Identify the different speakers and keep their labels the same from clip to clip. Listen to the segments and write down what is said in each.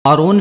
Speaker 1: Aaron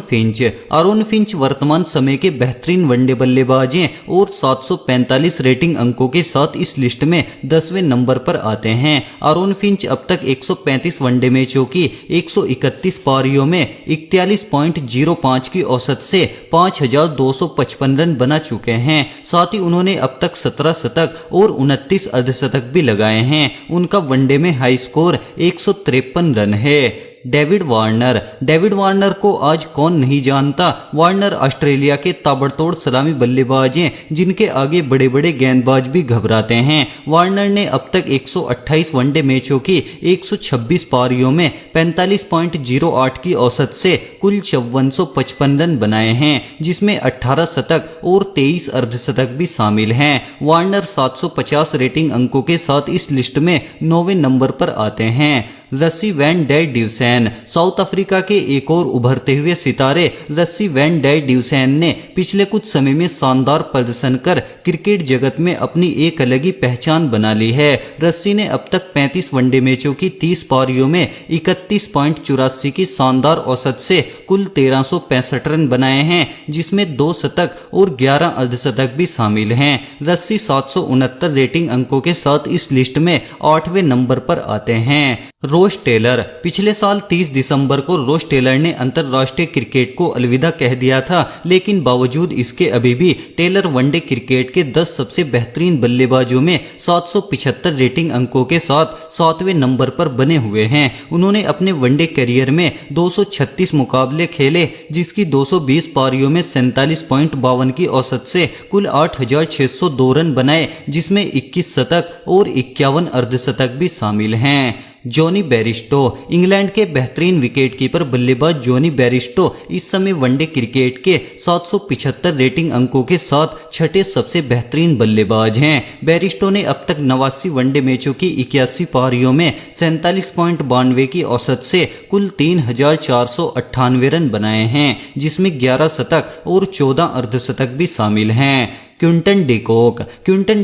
Speaker 1: Finch वर्तमान समय के बेहतरीन वनडे बल्लेबाज हैं और 745 रेटिंग अंकों के साथ इस लिस्ट में 10वें नंबर पर आते हैं। आरोन फिंच अब तक 135 वनडे मैचों की 131 पारियों में 41.05 की औसत से 5255 रन बना चुके हैं। साथ ही उन्होंने अब तक 17 शतक और 29 अर्धशतक भी लगाए हैं। उनका वनडे में हाई स्कोर 153 रन है। डेविड वार्नर को आज कौन नहीं जानता। वार्नर ऑस्ट्रेलिया के ताबड़तोड़ सलामी बल्लेबाज हैं जिनके आगे बड़े बड़े गेंदबाज भी घबराते हैं। वार्नर ने अब तक 128 वनडे मैचों की 126 पारियों में 45.08 की औसत से कुल 5455 रन बनाए हैं, जिसमें 18 शतक और 23 अर्धशतक भी शामिल हैं। वार्नर 750 रेटिंग अंकों के साथ इस लिस्ट में 9वें नंबर पर आते हैं। रस्सी वैन डर ड्यूसेन साउथ अफ्रीका के एक और उभरते हुए सितारे रस्सी वैन डर ड्यूसेन ने पिछले कुछ समय में शानदार प्रदर्शन कर क्रिकेट जगत में अपनी एक अलग ही पहचान बना ली है। रस्सी ने अब तक 35 वनडे मैचों की 30 पारियों में 31.84 की शानदार औसत से कुल 1365 रन बनाए हैं, जिसमें 2 शतक और 11 अर्धशतक भी शामिल हैं। रस्सी 769 रेटिंग अंकों के साथ इस लिस्ट में 8वें नंबर पर आते हैं। रोस टेलर पिछले साल 30 दिसंबर को रोस टेलर ने अंतर्राष्ट्रीय क्रिकेट को अलविदा कह दिया था, लेकिन बावजूद इसके अभी भी टेलर वनडे क्रिकेट के 10 सबसे बेहतरीन बल्लेबाजों में 775 रेटिंग अंकों के साथ 7वें नंबर पर बने हुए हैं। उन्होंने अपने वनडे करियर में 236 मुकाबले खेले, जिसकी 220 पारियों में 47.52 की औसत से कुल 8602 रन बनाए, जिसमें 21 शतक और 51 अर्धशतक भी शामिल हैं। जॉनी बेरिस्टो इंग्लैंड के बेहतरीन विकेटकीपर बल्लेबाज जॉनी बेरिस्टो इस समय वनडे क्रिकेट के 775 रेटिंग अंकों के साथ छठे सबसे बेहतरीन बल्लेबाज हैं। बेरिस्टो ने अब तक 89 वनडे मैचों की 81 पारियों में 47.92 की औसत से कुल 3498 रन बनाए हैं, जिसमें 11 शतक और 14 अर्धशतक भी शामिल हैं। क्विंटन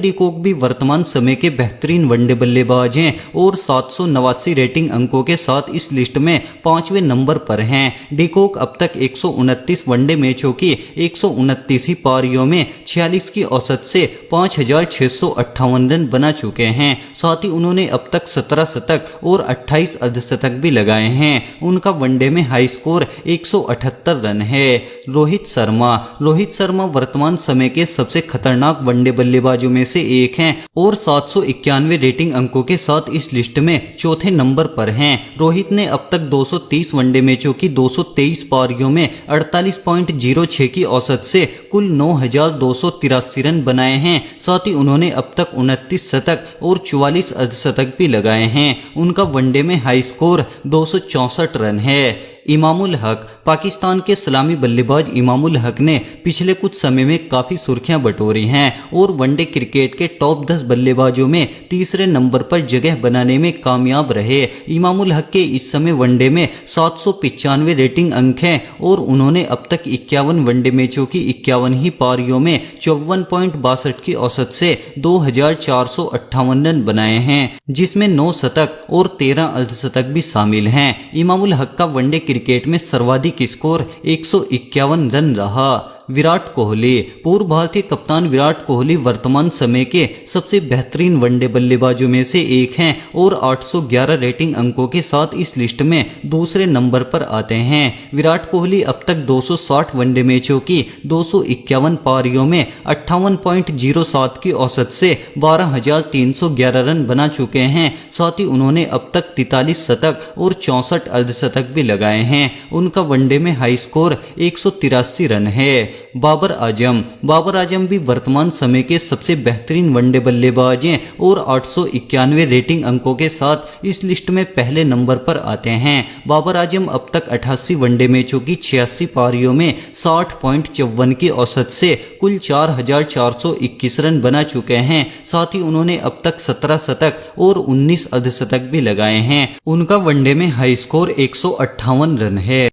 Speaker 1: डिकॉक भी वर्तमान समय के बेहतरीन वनडे बल्लेबाज हैं और 789 रेटिंग अंकों के साथ इस लिस्ट में 5वें नंबर पर हैं। डिकॉक अब तक 129 वनडे मैचों की 129 ही पारियों में 46 की औसत से 5658 रन बना चुके हैं। साथ ही उन्होंने अब तक 17 शतक और 28 अर्धशतक भी लगाए हैं। उनका वनडे में हाई स्कोर 178 रन है। रोहित शर्मा वर्तमान समय के सबसे खतरनाक वनडे बल्लेबाजों में से एक हैं और 791 रेटिंग अंकों के साथ इस लिस्ट में चौथे नंबर पर हैं। रोहित ने अब तक 230 वनडे मैचों की 223 पारियों में 48.06 की औसत से कुल 9283 रन बनाए हैं। साथ ही उन्होंने अब तक 29 शतक और 44 अर्धशतक भी लगाए हैं। उनका वनडे में हाई स्कोर 264 रन है। इमामुल हक पाकिस्तान के सलामी बल्लेबाज इमामुल हक ने पिछले कुछ समय में काफी सुर्खियां बटोरी हैं और वनडे क्रिकेट के टॉप 10 बल्लेबाजों में तीसरे नंबर पर जगह बनाने में कामयाब रहे। इमामुल हक के इस समय वनडे में 795 रेटिंग अंक हैं और उन्होंने अब तक 51 वनडे मैचों की 51 ही पारियों में 54.62 की औसत से 2458 रन बनाए हैं, जिसमें 9 शतक और 13 अर्धशतक भी शामिल हैं। इमामुल हक का वनडे क्रिकेट में सर्वाधिक स्कोर 151 रन रहा। विराट कोहली पूर्व भारतीय कप्तान विराट कोहली वर्तमान समय के सबसे बेहतरीन वनडे बल्लेबाजों में से एक हैं और 811 रेटिंग अंकों के साथ इस लिस्ट में दूसरे नंबर पर आते हैं। विराट कोहली अब तक 260 वनडे मैचों की 251 पारियों में 58.07 की औसत से 12311 रन बना चुके हैं। साथ ही उन्होंने अब तक 43 शतक और 64 अर्धशतक भी लगाए हैं। उनका वनडे में हाई स्कोर 183 रन है। बाबर आजम भी वर्तमान समय के सबसे बेहतरीन वनडे बल्लेबाज हैं और 891 रेटिंग अंकों के साथ इस लिस्ट में पहले नंबर पर आते हैं। बाबर आजम अब तक 88 वनडे मैचों की 86 पारियों में 60.54 की औसत से कुल 4421 रन बना चुके हैं। साथ ही उन्होंने अब तक 17 शतक और 19 अर्धशतक भी लगाए हैं। उनका वनडे में हाई स्कोर 158 रन है।